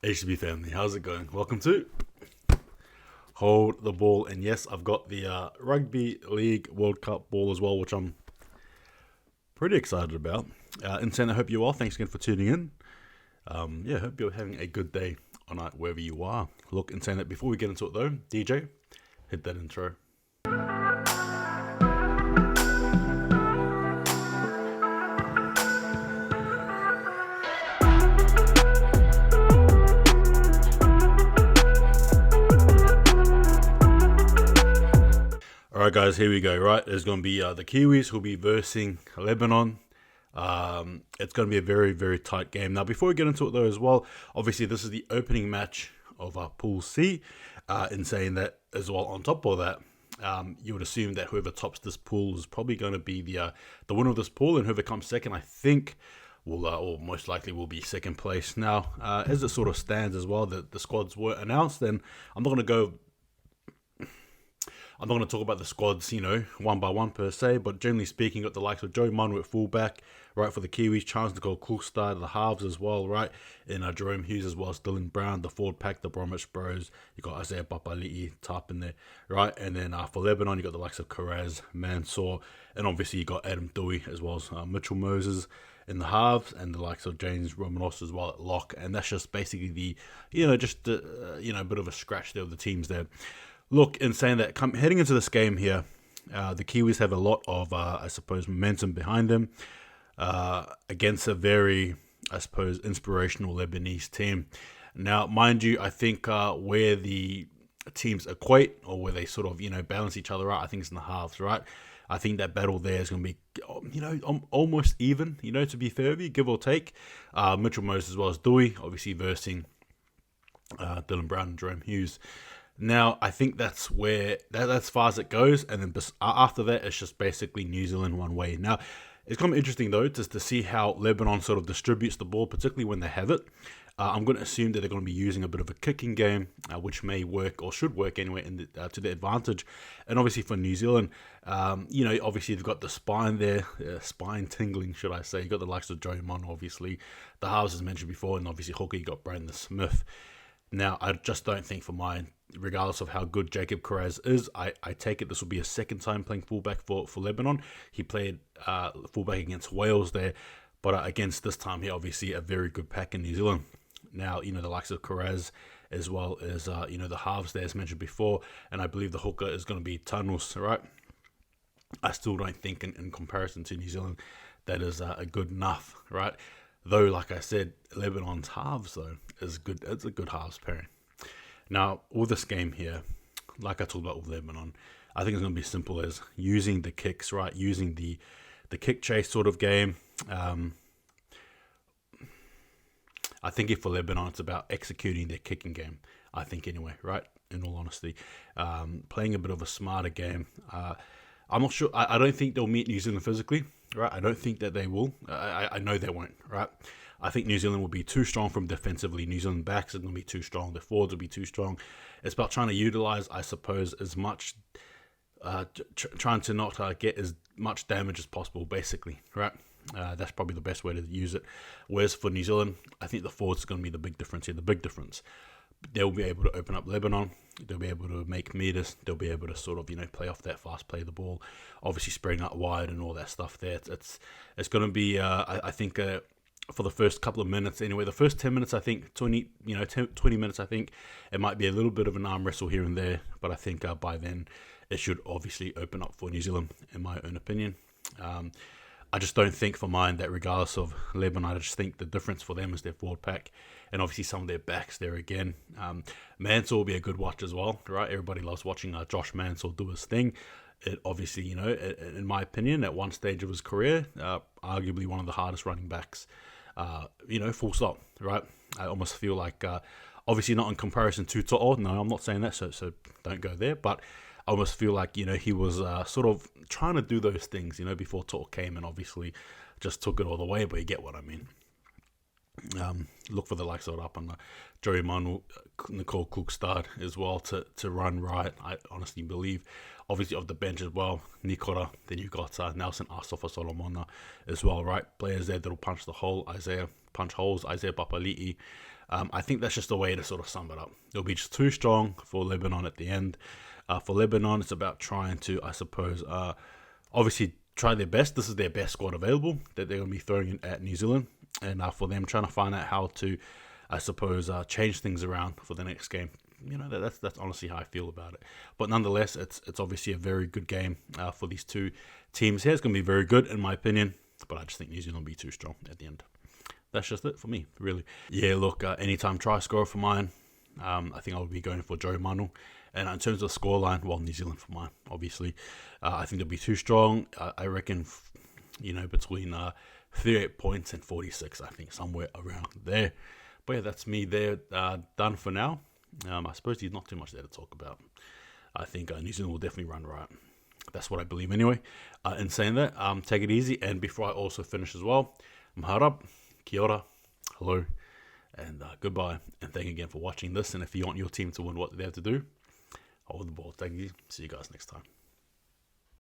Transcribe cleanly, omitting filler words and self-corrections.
HB family, how's it going? Welcome to Hold the Ball. And yes, I've got the Rugby League World Cup ball as well, which I'm pretty excited about. Insane, I hope you're well. Thanks again for tuning in. I hope you're having a good day or night wherever you are. Look, Insane, that before we get into it though, DJ, hit that intro. Alright guys, here we go, right? There's going to be the Kiwis who'll be versing Lebanon. It's going to be a very, very tight game. Now, before we get into it though as well, obviously this is the opening match of our Pool C. In saying that as well, on top of that, you would assume that whoever tops this pool is probably going to be the winner of this pool, and whoever comes second, I think, will or most likely will be second place. Now, as it sort of stands as well, the squads were announced, and I'm not going to talk about the squads, one by one per se, but generally speaking, got the likes of Joe Manu at fullback, right, for the Kiwis, Chance to go Coolstar, the halves as well, right, and Jerome Hughes as well as Dylan Brown, the forward pack, the Bromwich Bros, you got Isaiah Papali'i top in there, right, and then for Lebanon, you got the likes of Carraz, Mansour, and obviously you got Adam Dewey as well as Mitchell Moses in the halves, and the likes of James Romanos as well at lock, and that's just basically the, a bit of a scratch there of the teams there. Look, in saying that, heading into this game here, the Kiwis have a lot of, momentum behind them against a very, inspirational Lebanese team. Now, mind you, I think where the teams equate, or where they sort of, balance each other out, I think it's in the halves, right? I think that battle there is going to be, almost even, to be fair with you, give or take. Mitchell Moses as well as Dewey, obviously versing Dylan Brown and Jerome Hughes. Now, I think that's where, that's as far as it goes, and then after that, it's just basically New Zealand one way. Now, it's going to be interesting, though, just to see how Lebanon sort of distributes the ball, particularly when they have it. I'm going to assume that they're going to be using a bit of a kicking game, which may work, or should work anyway, to their advantage. And obviously for New Zealand, obviously they've got the spine there, spine tingling, should I say. You've got the likes of Joe Mon, obviously. The halves, as mentioned before, and obviously hooker, you got Brandon Smith. Now, I just don't think for mine, regardless of how good Jacob Carraz is, I take it this will be a second time playing fullback for Lebanon. He played fullback against Wales there, but against this time here, obviously a very good pack in New Zealand. Now, the likes of Carraz, as well as, the halves there, as mentioned before, and I believe the hooker is going to be Tunnels, right? I still don't think in comparison to New Zealand, that is a good enough, right? Though, like I said, Lebanon's halves, though, is good. It's a good halves pairing. Now, with this game here, like I talked about with Lebanon, I think it's going to be simple as using the kicks, right? Using the kick chase sort of game. I think if for Lebanon, it's about executing their kicking game. I think anyway, right? In all honesty, playing a bit of a smarter game. I'm not sure. I don't think they'll meet New Zealand physically, right? I don't think that they will. I know they won't, right? I think New Zealand will be too strong from defensively. New Zealand backs are going to be too strong. The forwards will be too strong. It's about trying to utilize, I suppose, as much, trying to not get as much damage as possible, basically, right? That's probably the best way to use it. Whereas for New Zealand, I think the forwards are going to be the big difference here. The big difference. They'll be able to open up Lebanon. They'll be able to make meters. They'll be able to sort of, play off that fast, play the ball. Obviously, spreading out wide and all that stuff there. It's going to be, I think, for the first couple of minutes anyway. The first 10 minutes, I think, 20 minutes, I think, it might be a little bit of an arm wrestle here and there. But I think by then, it should obviously open up for New Zealand, in my own opinion. I just don't think for mine that regardless of Lebanon, I just think the difference for them is their forward pack and obviously some of their backs there again. Mansour will be a good watch as well, right? Everybody loves watching Josh Mansour do his thing. It obviously, in my opinion, at one stage of his career, arguably one of the hardest running backs, full stop, right? I almost feel like, obviously not in comparison to To'o. No, I'm not saying that, so don't go there, but I almost feel like, he was sort of trying to do those things, before To'o came and obviously just took it all the way, but you get what I mean. Look for the likes of up on Joey Manu, Nicole Cookstad as well to run right. I honestly believe, obviously off the bench as well, Nikora. Then you got Nelson Asofa Solomona as well, right? Players there that'll punch the hole. Punch holes. Isaiah Papali'i. I think that's just a way to sort of sum it up. It'll be just too strong for Lebanon at the end. For Lebanon, it's about trying to, I suppose, obviously try their best. This is their best squad available that they're going to be throwing in at New Zealand. And for them trying to find out how to, I suppose, change things around for the next game. You know, that's honestly how I feel about it. But nonetheless, it's obviously a very good game for these two teams here. It's going to be very good, in my opinion. But I just think New Zealand will be too strong at the end. That's just it for me, really. Yeah, look, anytime try scorer for mine, I think I would be going for Joe Manu. And in terms of scoreline, well, New Zealand for mine, obviously. I think they'll be too strong. I reckon, between 38 points and 46, I think, somewhere around there. But yeah, that's me there, done for now. I suppose there's not too much there to talk about. I think New Zealand will definitely run right. That's what I believe anyway. In saying that, take it easy. And before I also finish as well, Maharab, kia ora, hello, and goodbye. And thank you again for watching this. And if you want your team to win what they have to do, hold the ball. Thank you. See you guys next time.